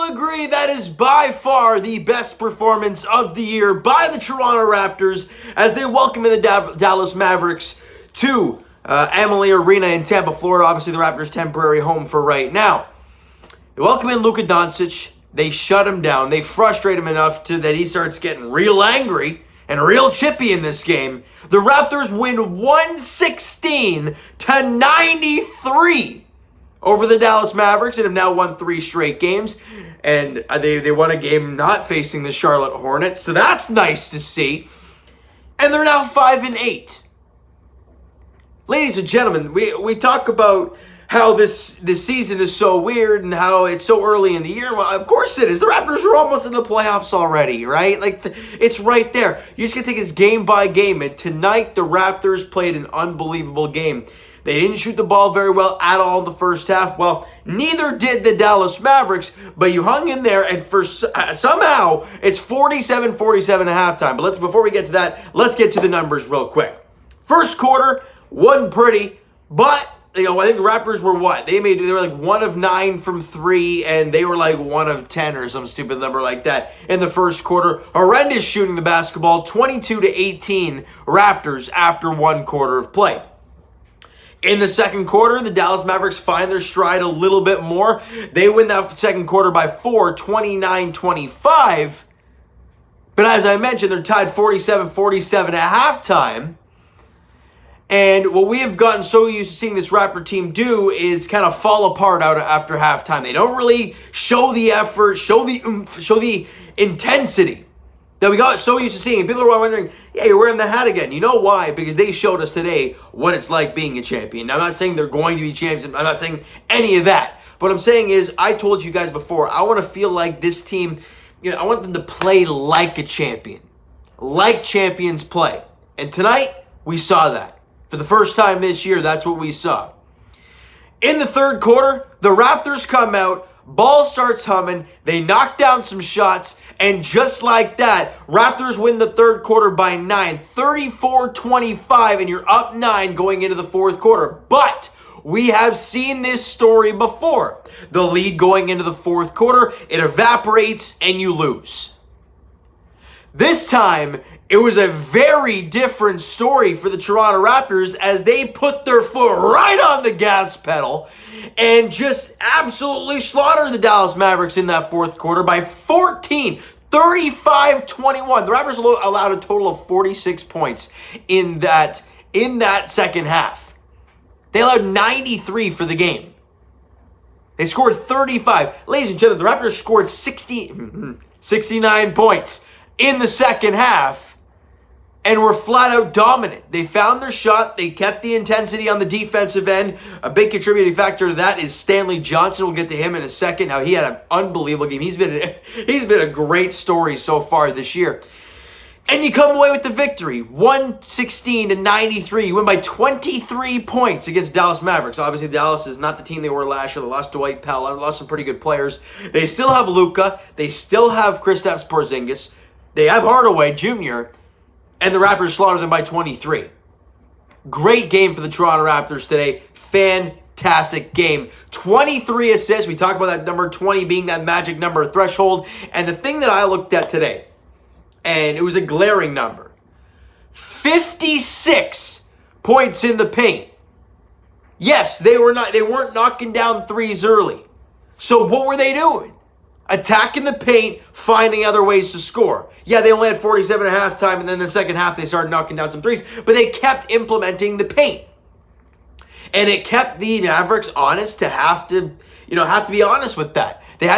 will agree that is by far the best performance of the year by the Toronto Raptors as they welcome in the Dallas Mavericks to Amalie Arena in Tampa, Florida. Obviously, the Raptors' temporary home for right now. They welcome in Luka Doncic. They shut him down. They frustrate him enough that he starts getting real angry and real chippy in this game. The Raptors win 116-93 over the Dallas Mavericks and have now won 3 straight games. And they won a game not facing the Charlotte Hornets, so that's nice to see. And they're now 5-8. Ladies and gentlemen, we talk about how this season is so weird and how it's so early in the year. Well, of course it is. The Raptors are almost in the playoffs already, right? It's right there. You just got to take this game by game. And tonight, the Raptors played an unbelievable game. They didn't shoot the ball very well at all in the first half. Well, neither did the Dallas Mavericks, but you hung in there, and somehow it's 47-47 at halftime. But before we get to that, let's get to the numbers real quick. First quarter wasn't pretty, but I think the Raptors were what? They were like 1 of 9 from 3, and they were like 1 of 10 or some stupid number like that in the first quarter. Horrendous shooting the basketball, 22-18 Raptors after 1 quarter of play. In the second quarter, the Dallas Mavericks find their stride a little bit more. They win that second quarter by 4, 29-25. But as I mentioned, they're tied 47-47 at halftime. And what we have gotten so used to seeing this Raptor team do is kind of fall apart out after halftime. They don't really show the effort, show the oomph, show the intensity that we got so used to seeing. And people are wondering, yeah, you're wearing the hat again. You know why? Because they showed us today what it's like being a champion. Now, I'm not saying they're going to be champions. I'm not saying any of that. What I'm saying is, I told you guys before, I want to feel like this team, I want them to play like a champion. Like champions play. And tonight, we saw that. For the first time this year, that's what we saw. In the third quarter, the Raptors come out, ball starts humming, they knock down some shots, and just like that, Raptors win the third quarter by 9, 34-25, and you're up 9 going into the fourth quarter. But we have seen this story before. The lead going into the fourth quarter, it evaporates, and you lose. This time, it was a very different story for the Toronto Raptors as they put their foot right on the gas pedal and just absolutely slaughtered the Dallas Mavericks in that fourth quarter by 14, 35-21. The Raptors allowed a total of 46 points in that second half. They allowed 93 for the game. They scored 35. Ladies and gentlemen, the Raptors scored 69 points in the second half. And were flat out dominant. They found their shot. They kept the intensity on the defensive end. A big contributing factor to that is Stanley Johnson. We'll get to him in a second. Now, he had an unbelievable game. He's been a great story so far this year. And you come away with the victory, 116-93. You win by 23 points against Dallas Mavericks. Obviously, Dallas is not the team they were last year. They lost Dwight Powell. They lost some pretty good players. They still have Luka. They still have Kristaps Porzingis. They have Hardaway Jr., and the Raptors slaughtered them by 23. Great game for the Toronto Raptors today. Fantastic game. 23 assists. We talk about that number 20 being that magic number threshold. And the thing that I looked at today, and it was a glaring number, 56 points in the paint. Yes, they weren't knocking down threes early. So what were they doing? Attacking the paint, finding other ways to score. Yeah, they only had 47 at halftime, and then the second half they started knocking down some threes, but they kept implementing the paint. And it kept the Mavericks honest to have to be honest with that. They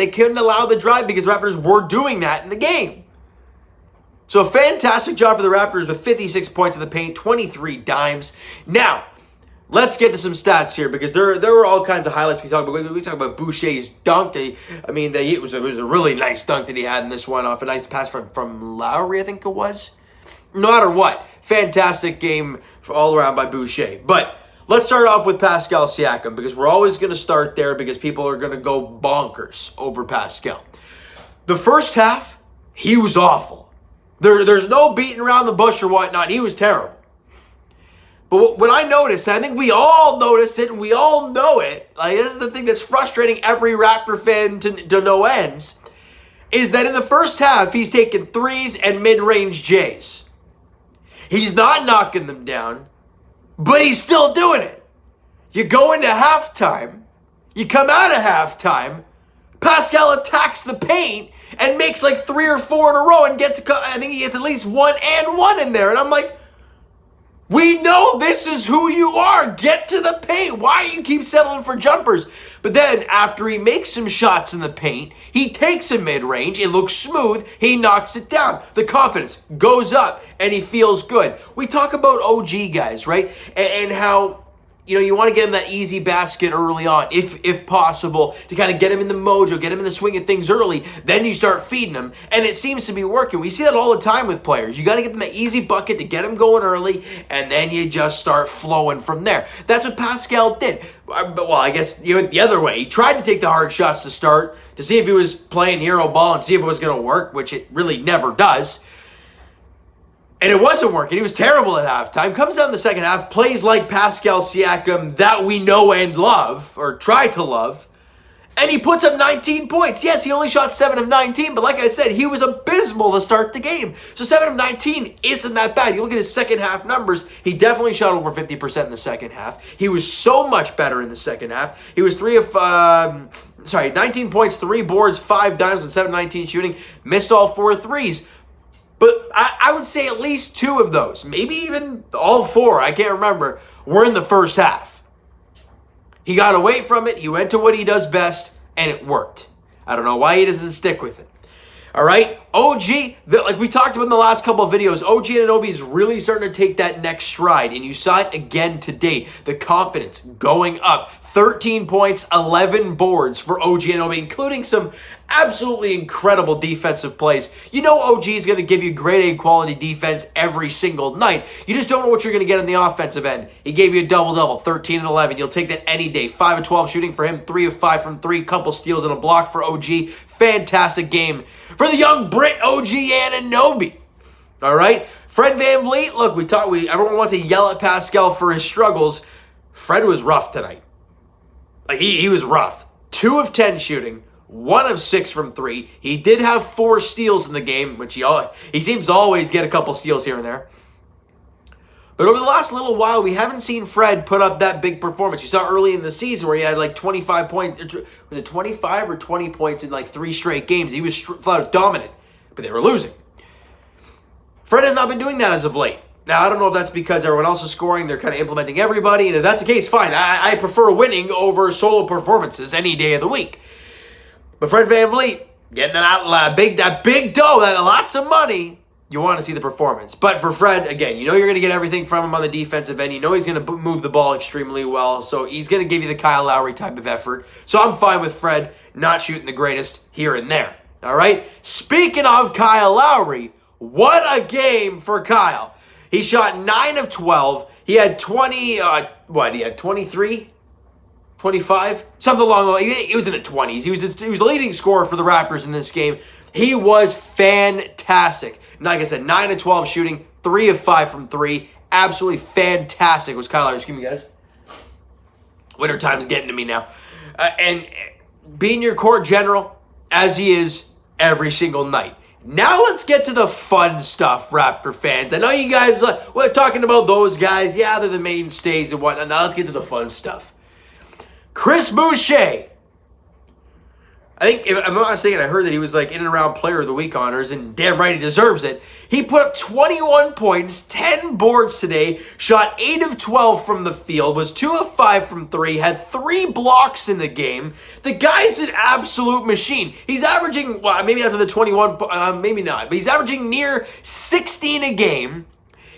couldn't allow the drive because Raptors were doing that in the game. So a fantastic job for the Raptors with 56 points in the paint, 23 dimes. Now, let's get to some stats here because there were all kinds of highlights we talk about. We talk about Boucher's dunk. It was a really nice dunk that he had in this one off a nice pass from Lowry, I think it was. No matter what, fantastic game all around by Boucher. But let's start off with Pascal Siakam because we're always going to start there because people are going to go bonkers over Pascal. The first half, he was awful. There's no beating around the bush or whatnot. He was terrible. But what I noticed, and I think we all noticed it and we all know it, like this is the thing that's frustrating every Raptor fan to no ends, is that in the first half, he's taking threes and mid-range J's. He's not knocking them down, but he's still doing it. You go into halftime, you come out of halftime, Pascal attacks the paint and makes like 3 or 4 in a row and I think he gets at least 1 and 1 in there. And I'm like, we know this is who you are. Get to the paint. Why do you keep settling for jumpers? But then after he makes some shots in the paint, he takes a mid-range. It looks smooth. He knocks it down. The confidence goes up and he feels good. We talk about OG guys, right? And how, you want to get him that easy basket early on, if possible, to kind of get him in the mojo, get him in the swing of things early. Then you start feeding him, and it seems to be working. We see that all the time with players. You got to get them that easy bucket to get them going early, and then you just start flowing from there. That's what Pascal did. Well, I guess you went the other way. He tried to take the hard shots to start to see if he was playing hero ball and see if it was going to work, which it really never does. And it wasn't working. He was terrible at halftime. Comes out in the second half, plays like Pascal Siakam that we know and love, or try to love, and he puts up 19 points. Yes, he only shot 7 of 19, but like I said, he was abysmal to start the game. So 7 of 19 isn't that bad. You look at his second half numbers, he definitely shot over 50% in the second half. He was so much better in the second half. He was 19 points, 3 boards, 5 dimes, and 7 of 19 shooting. Missed all 4 threes. But I would say at least 2 of those, maybe even all 4, I can't remember, were in the first half. He got away from it, he went to what he does best, and it worked. I don't know why he doesn't stick with it. All right, OG, like we talked about in the last couple of videos, OG Anunoby is really starting to take that next stride, and you saw it again today. The confidence going up. 13 points, 11 boards for OG Anunoby, including some absolutely incredible defensive plays. You know OG is going to give you grade A quality defense every single night. You just don't know what you're going to get on the offensive end. He gave you a double-double, 13 and 11. You'll take that any day. 5 of 12 shooting for him, 3 of 5 from 3, couple steals and a block for OG. Fantastic game for the young Brit OG Anunoby. All right? Fred VanVleet, look, everyone wants to yell at Pascal for his struggles. Fred was rough tonight. Like he was rough. 2 of 10 shooting, 1 of 6 from 3. He did have 4 steals in the game, which he seems to always get a couple steals here and there. But over the last little while, we haven't seen Fred put up that big performance. You saw early in the season where he had like 25 points. Was it 25 or 20 points in like 3 straight games? He was flat out dominant, but they were losing. Fred has not been doing that as of late. Now, I don't know if that's because everyone else is scoring. They're kind of implementing everybody. And if that's the case, fine. I prefer winning over solo performances any day of the week. But Fred VanVleet, getting that big dough, that lots of money, you want to see the performance. But for Fred, again, you know you're going to get everything from him on the defensive end. You know he's going to move the ball extremely well. So he's going to give you the Kyle Lowry type of effort. So I'm fine with Fred not shooting the greatest here and there. All right? Speaking of Kyle Lowry, what a game for Kyle. He shot 9 of 12. He had 20, he had 23? 25? Something along the line. He was in the 20s. He was the leading scorer for the Raptors in this game. He was fantastic. And like I said, 9 of 12 shooting, 3 of 5 from 3. Absolutely fantastic was Kyle Lowry. Excuse me, guys. Wintertime's getting to me now. And being your court general, as he is every single night. Now let's get to the fun stuff, Raptor fans. I know you guys, we're talking about those guys. Yeah, they're the mainstays and whatnot. Now let's get to the fun stuff. Chris Boucher. I think, if I'm not mistaken, I heard that he was like in and around Player of the Week honors, and damn right he deserves it. He put up 21 points, 10 boards today, shot 8 of 12 from the field, was 2 of 5 from 3, had 3 blocks in the game. The guy's an absolute machine. He's averaging, well, maybe after the 21, maybe not, but he's averaging near 16 a game.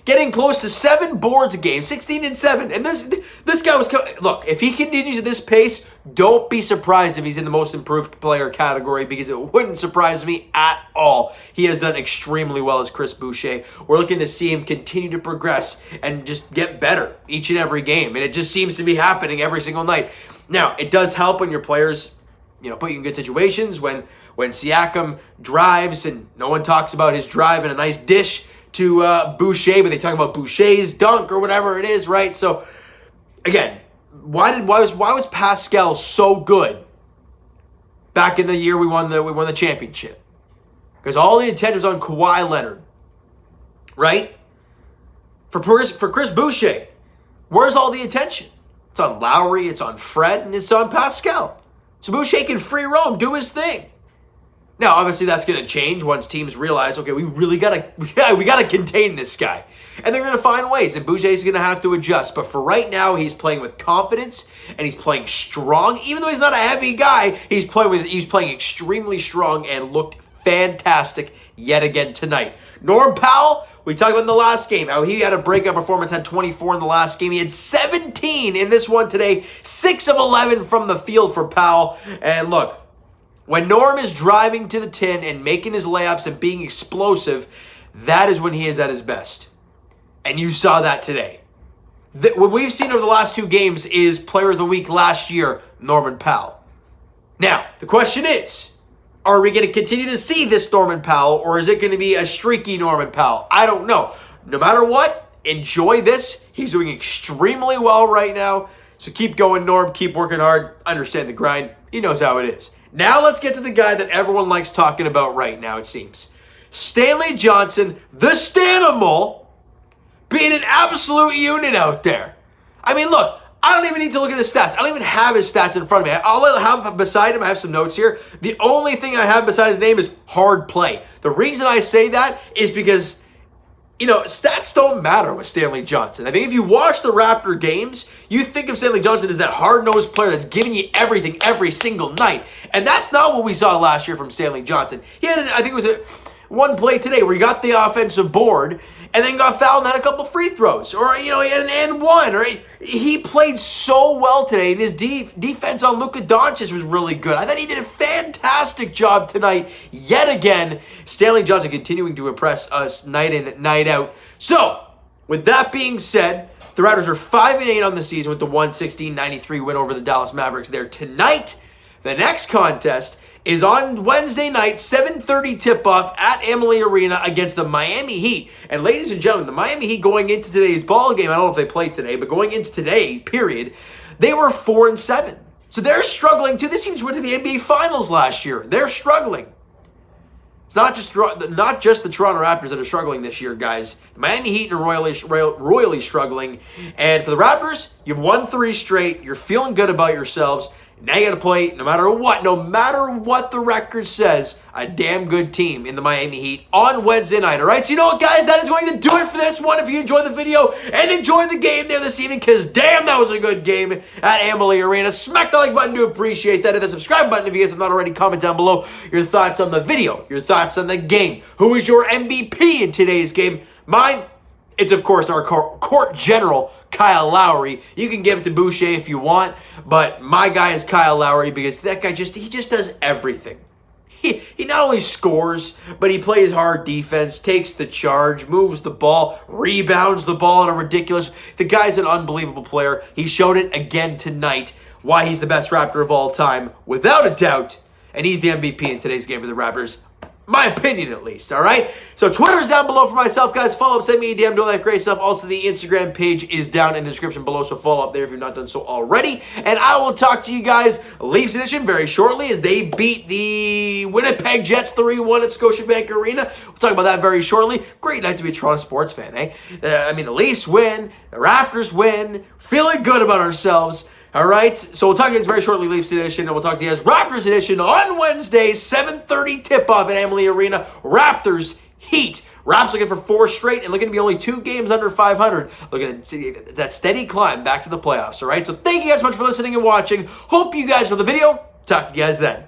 Getting close to 7 boards a game, 16 and 7. And this guy was, look, if he continues at this pace, don't be surprised if he's in the most improved player category, because it wouldn't surprise me at all. He has done extremely well as Chris Boucher. We're looking to see him continue to progress and just get better each and every game. And it just seems to be happening every single night. Now, it does help when your players, put you in good situations. When Siakam drives and no one talks about his drive and a nice dish Boucher, but they talk about Boucher's dunk or whatever it is, right? So again, why was Pascal so good back in the year we won the championship? Because all the attention was on Kawhi Leonard, right? For Chris Boucher, where's all the attention? It's on Lowry, it's on Fred, and it's on Pascal. So Boucher can free roam, do his thing. Now, obviously, that's going to change once teams realize, okay, we really gotta contain this guy, and they're going to find ways, and Boucher's going to have to adjust. But for right now, he's playing with confidence and he's playing strong. Even though he's not a heavy guy, he's playing extremely strong and looked fantastic yet again tonight. Norm Powell, we talked about in the last game how he had a breakout performance, had 24 in the last game. He had 17 in this one today, 6 of 11 from the field for Powell. And look, when Norm is driving to the tin and making his layups and being explosive, that is when he is at his best. And you saw that today. What we've seen over the last 2 games is Player of the Week last year, Norman Powell. Now, the question is, are we going to continue to see this Norman Powell, or is it going to be a streaky Norman Powell? I don't know. No matter what, enjoy this. He's doing extremely well right now. So keep going, Norm. Keep working hard. Understand the grind. He knows how it is. Now let's get to the guy that everyone likes talking about right now, it seems. Stanley Johnson, the Stanimal, being an absolute unit out there. I mean, look, I don't even need to look at his stats. I don't even have his stats in front of me. All I have beside him, I have some notes here. The only thing I have beside his name is hard play. The reason I say that is because, stats don't matter with Stanley Johnson. I think if you watch the Raptor games, you think of Stanley Johnson as that hard-nosed player that's giving you everything every single night. And that's not what we saw last year from Stanley Johnson. He had, I think it was one play today where he got the offensive board and then got fouled and had a couple free throws. Or, he had an and one. Or he played so well today. And his defense on Luka Doncic was really good. I thought he did a fantastic job tonight. Yet again, Stanley Johnson continuing to impress us night in, night out. So, with that being said, the Raptors are 5-8 on the season with the 116-93 win over the Dallas Mavericks there tonight. The next contest is on Wednesday night, 7:30 tip-off at Amalie Arena against the Miami Heat. And ladies and gentlemen, the Miami Heat going into today's ball game, I don't know if they played today, but going into today, period, they were 4-7. So they're struggling too. This team went to the NBA Finals last year. They're struggling. It's not just the Toronto Raptors that are struggling this year, guys. The Miami Heat are royally struggling. And for the Raptors, you've won 3 straight. You're feeling good about yourselves. Now you got to play, no matter what the record says, a damn good team in the Miami Heat on Wednesday night, all right? So you know what, guys? That is going to do it for this one. If you enjoyed the video and enjoyed the game there this evening, because damn, that was a good game at Amalie Arena. Smack the like button to appreciate that. Hit the subscribe button if you guys have not already. Comment down below your thoughts on the video, your thoughts on the game. Who is your MVP in today's game? Mine, it's, of course, our court general, Kyle Lowry. You can give it to Boucher if you want, but my guy is Kyle Lowry because that guy he just does everything. He not only scores, but he plays hard defense, takes the charge, moves the ball, rebounds the ball at a ridiculous. The guy's an unbelievable player. He showed it again tonight why he's the best Raptor of all time, without a doubt, and he's the MVP in today's game for the Raptors. My opinion, at least, all right? So Twitter's down below for myself, guys. Follow up, send me a DM, do all that great stuff. Also, the Instagram page is down in the description below, so follow up there if you've not done so already. And I will talk to you guys Leafs edition very shortly as they beat the Winnipeg Jets 3-1 at Scotiabank Arena. We'll talk about that very shortly. Great night to be a Toronto sports fan, eh? The Leafs win, the Raptors win, feeling good about ourselves. All right, so we'll talk to you guys very shortly, Leafs edition, and we'll talk to you guys Raptors edition on Wednesday, 7:30 tip-off at Amalie Arena. Raptors, Heat. Raps looking for 4 straight and looking to be only 2 games under 500. Looking at that steady climb back to the playoffs, all right? So thank you guys so much for listening and watching. Hope you guys enjoyed the video. Talk to you guys then.